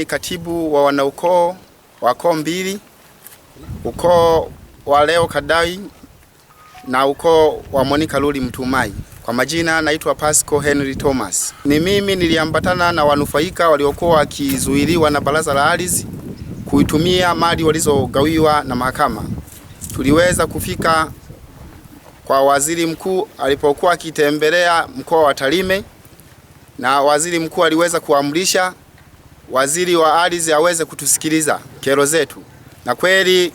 ni katibu wa wanaukoo wa koo mbili, ukoo wa Leo Kadai na ukoo wa Monica Luli Mtumai. Kwa majina naitwa Pasco Henry Thomas. Ni mimi niliambatana na wanufaika waliokuwa wakizuiliwa na Baraza la Ardhi kuitumia mali walizogawiwa na mahakama. Tuliweza kufika kwa waziri mkuu alipokuwa akitembelea mkoa wa Tarime, na waziri mkuu aliweza kuamrisha waziri wa ardhi aweze kutusikiliza kero zetu, na kweli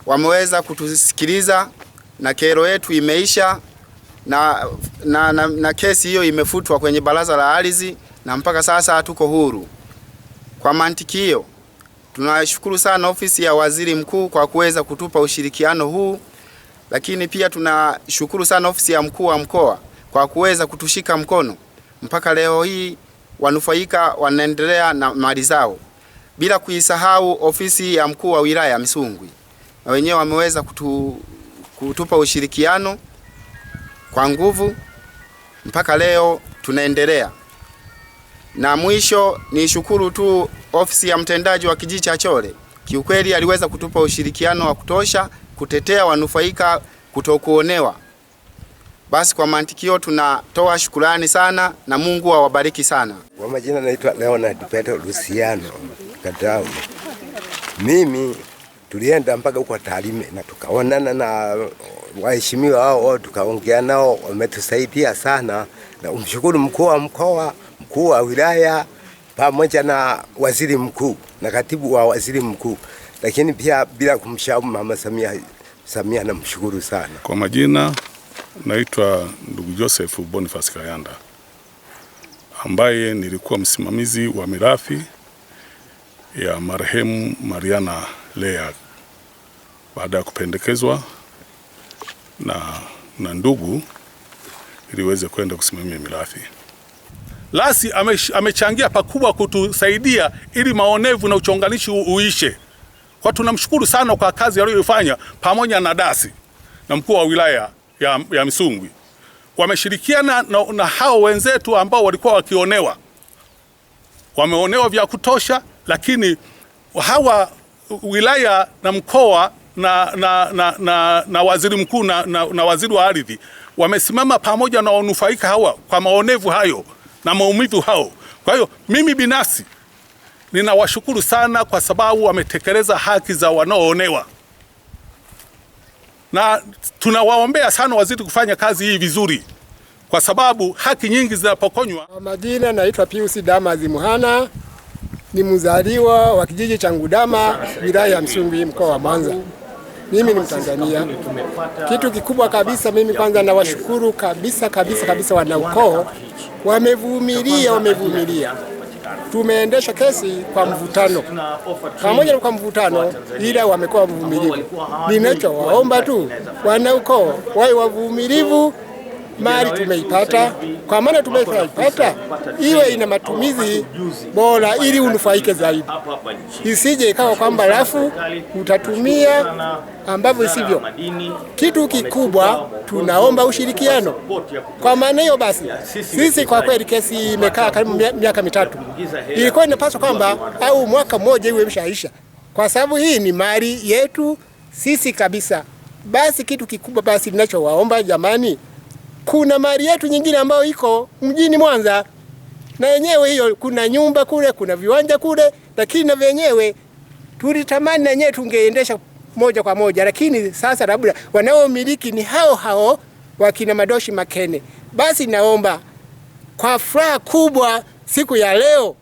wameweza kutusikiliza na kero yetu imeisha na kesi hiyo imefutwa kwenye Baraza la Ardhi na mpaka sasa tuko huru. Kwa mantiki hiyo, tunashukuru sana ofisi ya waziri mkuu kwa kuweza kutupa ushirikiano huu, lakini pia tunashukuru sana ofisi ya mkuu wa mkoa kwa kuweza kutushika mkono mpaka leo hii wanufaika wanaendelea na mali zao, bila kuisahau ofisi ya mkuu wa wilaya Misungwi, na wenyewe wameweza kutupa ushirikiano kwa nguvu mpaka leo tunaendelea. Na mwisho ni shukuru tu ofisi ya mtendaji wa kijiji cha Chole, kiukweli aliweza kutupa ushirikiano wa kutosha kutetea wanufaika kutokuonewa. Basi kwa mantikio tunatoa shukrani sana na Mungu awabariki sana. Kwa majina naitwa Leonard Petro Luciano Kadau. Mimi tulienda mpaka huko Tarime na tukaonana na waheshimiwa hao, tukaongea nao, wametusaidia sana, na umshukuru mkuu wa mkoa, mkuu wa wilaya pamoja na waziri mkuu na katibu wa waziri mkuu, lakini pia bila kumsahau Mama Samia namshukuru sana. Kwa majina naitwa ndugu Joseph Boniface Kayanda, ambaye nilikuwa msimamizi wa mirathi ya marehemu Mariana Lea baada ya kupendekezwa na ndugu iliweze kwenda kusimamia mirathi. Lasi amechangia pakubwa kutusaidia ili maonevu na uchonganishi uishe. Kwa tunamshukuru sana kwa kazi aliyofanya pamoja na dasi na mkuu wa wilaya ya Misungwi. Wameshirikiana na hao wenzetu ambao walikuwa wakionewa. Wameonewa vya kutosha, lakini hawa wilaya na mkoa na waziri mkuu na waziri wa ardhi wamesimama pamoja na wanufaika hawa kwa maonevu hayo na maumivu hao. Kwa hiyo mimi binafsi ninawashukuru sana kwa sababu wametekeleza haki za wanaoonewa, na tunawaombea sana wazidi kufanya kazi hii vizuri, kwa sababu haki nyingi zinapokonywa. Kwa majina naitwa Pius Damazi Muhana, ni mzaliwa wa kijiji cha Ngudama, wilaya ya Misungwi, mkoa wa Mwanza. Mimi ni Mtanzania. Kitu kikubwa kabisa, mimi kwanza nawashukuru kabisa wanaukoo, wamevumilia. Tumeendesha kesi kwa mvutano, pamoja na kwa mvutano, ila wamekuwa wavumilivu. Ninachowaomba tu wanaukoo wawe wavumilivu. Mali tumeipata, kwa maana tumeipata iwe ina matumizi bora ili unufaike zaidi. Isije ikawa kwamba rafu utatumia ambavyo isivyo. Kitu kikubwa tunaomba ushirikiano. Kwa maana hiyo basi, sisi kwa kweli kesi imekaa karibu miaka mitatu. Ilikuwa inapaswa kwamba au mwaka mmoja iwe imeshaisha, kwa sababu hii ni mali yetu sisi kabisa. Basi kitu kikubwa basi ninachowaomba jamani, kuna mali yetu nyingine ambayo iko mjini Mwanza, na yenyewe hiyo kuna nyumba kule, kuna viwanja kule, lakini na wenyewe tulitamani na yenyewe tungeendesha moja kwa moja, lakini sasa labda wanaomiliki ni hao wakina Madoshi Makene. Basi naomba kwa furaha kubwa siku ya leo,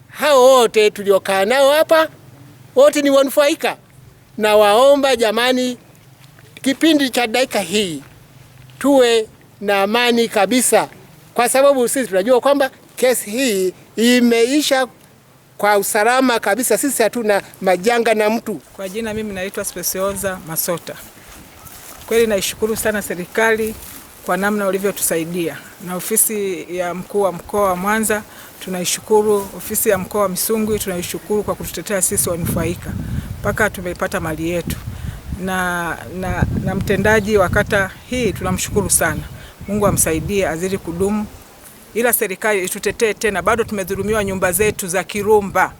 hao wote tuliokaa nao hapa wote ni wanufaika, na waomba jamani, kipindi cha dakika hii tuwe na amani kabisa, kwa sababu sisi tunajua kwamba kesi hii imeisha kwa usalama kabisa. Sisi hatuna majanga na mtu. Kwa jina mimi naitwa Specioza Masota. Kweli naishukuru sana serikali kwa namna walivyotusaidia, na ofisi ya mkuu wa mkoa wa Mwanza tunaishukuru, ofisi ya mkoa wa Misungwi tunaishukuru kwa kututetea sisi wanufaika mpaka tumeipata mali yetu, na mtendaji wa kata hii tunamshukuru sana. Mungu amsaidie azidi kudumu, ila serikali itutetee tena, bado tumedhulumiwa nyumba zetu za Kirumba.